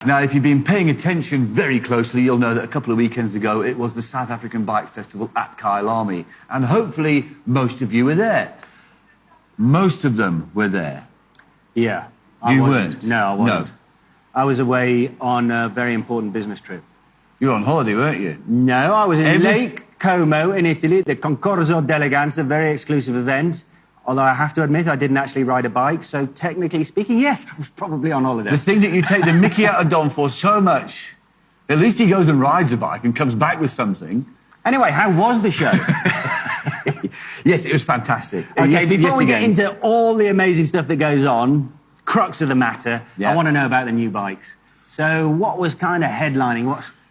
Now, if you've been paying attention very closely, you'll know that a couple of weekends ago, it was the South African Bike Festival at Kyalami. And hopefully, most of you were there. Most of them were there. Yeah. You weren't? No, I wasn't. No. I was away on a very important business trip. You were on holiday, weren't you? No, I was in Lake Como in Italy, the Concorso d'Eleganza, very exclusive event. Although I have to admit, I didn't actually ride a bike, so technically speaking, yes, I was probably on holiday. The thing that you take the mickey out of Don for so much, at least he goes and rides a bike and comes back with something. Anyway, how was the show? Yes, it was fantastic. Okay, before we get into all the amazing stuff that goes on, crux of the matter, I want to know about the new bikes. So what was kind of headlining?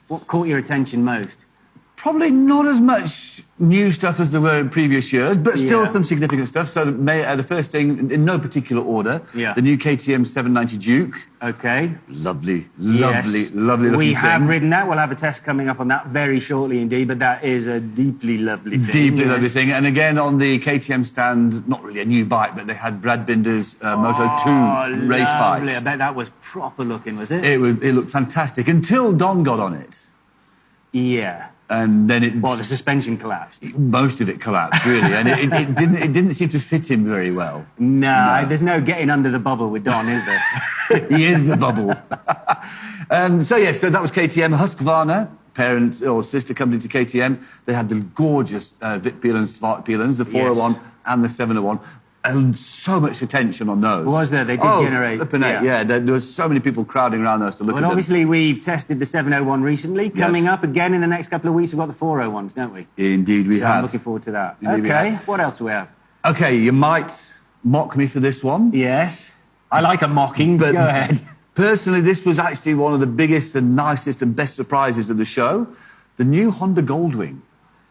What caught your attention most? Probably not as much new stuff as there were in previous years, but still some significant stuff. So the first thing, in no particular order, the new KTM 790 Duke. Okay. Lovely looking We have ridden that. We'll have a test coming up on that very shortly indeed, but that is a deeply lovely thing. Deeply lovely thing. And again, on the KTM stand, not really a new bike, but they had Brad Binder's Moto 2 race bike. I bet that was proper looking, was it? It looked fantastic, until Don got on it. Yeah. And then the suspension collapsed. Most of it collapsed, really, and it didn't seem to fit him very well. No, there's no getting under the bubble with Don, is there? He is the bubble. So that was KTM. Husqvarna, parent or sister company to KTM, they had the gorgeous Vit Pelans, Svart Pelans, the 401 and the 701. And so much attention on those. Was there? They did generate. There was so many people crowding around us to look at them. Well, obviously, we've tested the 701 recently. Coming up again in the next couple of weeks, we've got the 401s, don't we? Indeed, we have. I'm looking forward to that. Indeed, okay, what else do we have? Okay, you might mock me for this one. Yes. I like a mocking, but go ahead. Personally, this was actually one of the biggest and nicest and best surprises of the show. The new Honda Goldwing.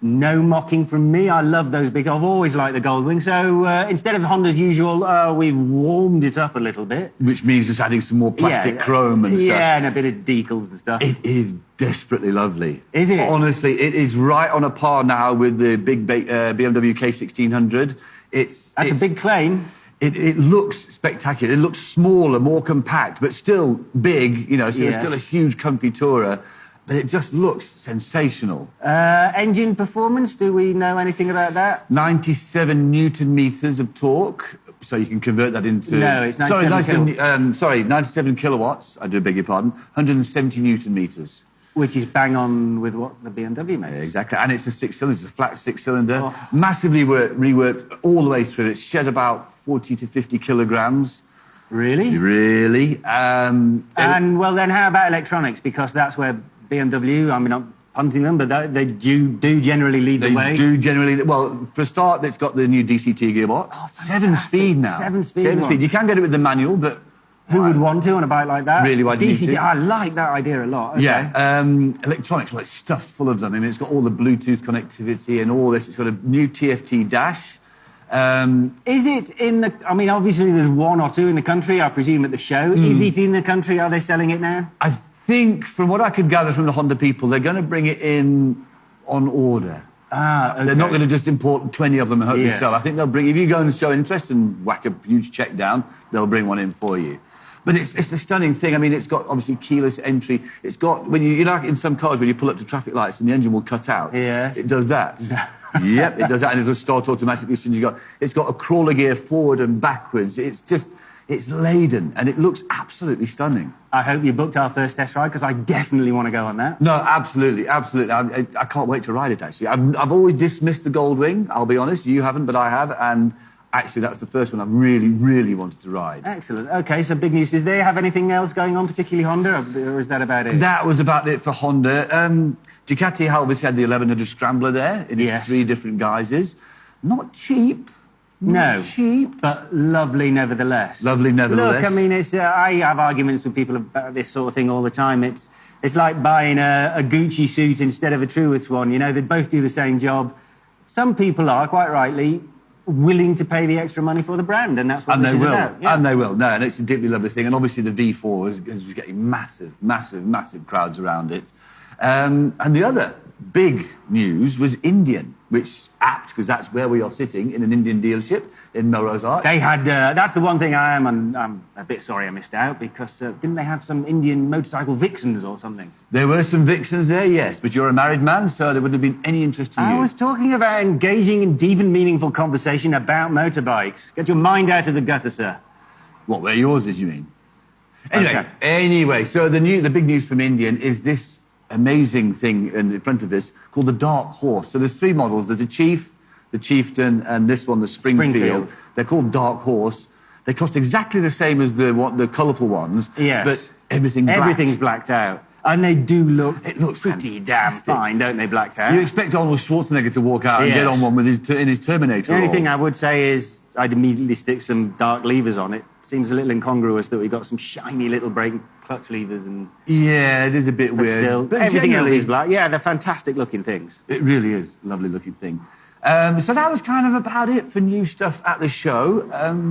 No mocking from me. I love those big. I've always liked the Goldwing. So instead of Honda's usual, we've warmed it up a little bit. Which means just adding some more plastic chrome and stuff. Yeah, and a bit of decals and stuff. It is desperately lovely. Is it? Honestly, it is right on a par now with the big BMW K1600. That's a big claim. It looks spectacular. It looks smaller, more compact, but still big. You know, so it's still a huge, comfy tourer. But it just looks sensational. Engine performance, do we know anything about that? 97 Newton meters of torque, so you can convert that into... No, it's 97 97 kilowatts, I do beg your pardon, 170 Newton meters. Which is bang on with what the BMW makes. Yeah, exactly, and it's a six-cylinder, it's a flat six-cylinder, massively reworked all the way through. It's shed about 40 to 50 kilograms. Really? Really. And, well, then how about electronics? Because that's where BMW, I mean, I'm punting them, but they do generally lead the way. They do generally. Well, for a start, it's got the new DCT gearbox. Oh, 7-speed now. 7-speed. You can get it with the manual, but... Who would want to on a bike like that? Really, why do you need to? I like that idea a lot. Okay. Yeah. Electronics, well, it's stuffed full of them. I mean, it's got all the Bluetooth connectivity and all this. It's got a new TFT dash. Is it in the... I mean, obviously there's one or two in the country, I presume, at the show. Is it in the country? Are they selling it now? I think, from what I could gather from the Honda people, they're going to bring it in on order. Okay. They're not going to just import 20 of them and hope they sell. I think they'll bring... If you go and show interest and whack a huge check down, they'll bring one in for you. But it's a stunning thing. I mean, it's got, obviously, keyless entry. It's got... You know, in some cars, when you pull up to traffic lights and the engine will cut out. Yeah. It does that. Yep, it does that, and it'll start automatically as soon as you go. It's got a crawler gear forward and backwards. It's laden, and it looks absolutely stunning. I hope you booked our first test ride, because I definitely want to go on that. No, absolutely. I can't wait to ride it, actually. I've always dismissed the Goldwing, I'll be honest. You haven't, but I have, and actually that's the first one I've really, really wanted to ride. Excellent. Okay, so big news. Did they have anything else going on, particularly Honda, or is that about it? That was about it for Honda. Ducati obviously had the 1100 Scrambler there in its 3 different guises. Not cheap. No, cheap, but lovely nevertheless. Lovely nevertheless. Look, I mean, I have arguments with people about this sort of thing all the time. It's like buying a Gucci suit instead of a Truworths one. You know, they both do the same job. Some people are, quite rightly, willing to pay the extra money for the brand, and that's what this is about. Yeah. And they will. No, and it's a deeply lovely thing. And obviously the V4 is getting massive, massive, massive crowds around it. And the other big news was Indian, which apt, because that's where we are sitting, in an Indian dealership in Melrose Arch. They had, that's the one thing I'm a bit sorry I missed out, because didn't they have some Indian motorcycle vixens or something? There were some vixens there, yes, but you're a married man, so there wouldn't have been any interest to you. I was talking about engaging in deep and meaningful conversation about motorbikes. Get your mind out of the gutter, sir. What, where yours is, you mean? Okay. Anyway, so the big news from Indian is this amazing thing in front of us called the Dark Horse. So there's 3 models. There's the Chief, the Chieftain, and this one, the Springfield. They're called Dark Horse. They cost exactly the same as the colourful ones. Yes. But everything's blacked out. And they do look looks pretty fantastic. damn fine, don't they, blacked out? You expect Arnold Schwarzenegger to walk out and get on one with in his Terminator. The only role. thing I would say is I'd immediately stick some dark levers on it. Seems a little incongruous that we got some shiny little brake clutch levers and... Yeah, it is a bit weird. Still, but everything else is black. Yeah, they're fantastic looking things. It really is a lovely looking thing. So that was kind of about it for new stuff at the show.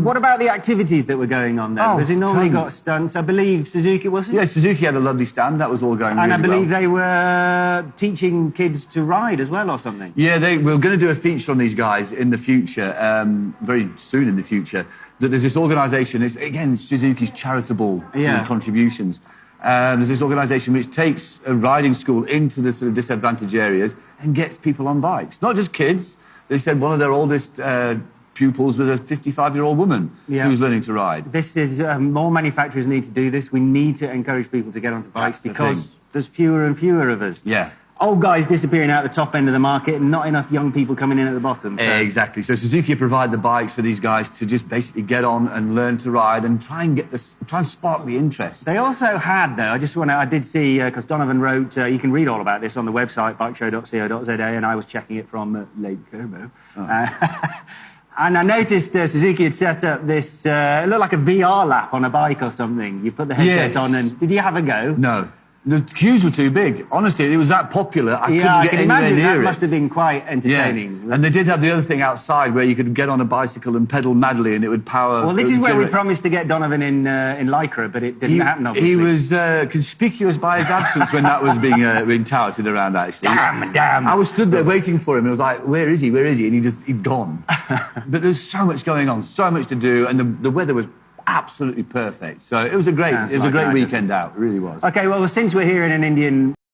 What about the activities that were going on there? Because it normally got stunts. I believe Suzuki, wasn't it? Yeah, Suzuki had a lovely stand. That was all going really well. And I believe they were teaching kids to ride as well or something. Yeah, we're going to do a feature on these guys in the future, very soon in the future. That there's this organisation, it's, again, Suzuki's charitable sort of contributions. There's this organisation which takes a riding school into the sort of disadvantaged areas and gets people on bikes. Not just kids. They said one of their oldest pupils was a 55-year-old woman who's learning to ride. This is, more manufacturers need to do this. We need to encourage people to get onto bikes because there's fewer and fewer of us. Yeah. Old guys disappearing out the top end of the market and not enough young people coming in at the bottom. So. Exactly. So Suzuki provide the bikes for these guys to just basically get on and learn to ride and try and spark the interest. They also had, though, I did see, because Donovan wrote, you can read all about this on the website, bikeshow.co.za, and I was checking it from Lake Kerbo. And I noticed Suzuki had set up this, it looked like a VR lap on a bike or something. You put the headset on and... Did you have a go? No. The queues were too big. Honestly, it was that popular. I couldn't get anywhere near it. That must have been quite entertaining. Yeah. And they did have the other thing outside where you could get on a bicycle and pedal madly and it would power... Well, this is where we promised to get Donovan in Lycra, but it didn't happen, obviously. He was conspicuous by his absence when that was being touted around, actually. Damn. I was stood there waiting for him and I was like, where is he? And he'd gone. But there's so much going on, so much to do, and the weather was absolutely perfect. So it was a great weekend out. It really was. Okay, well, since we're here in an Indian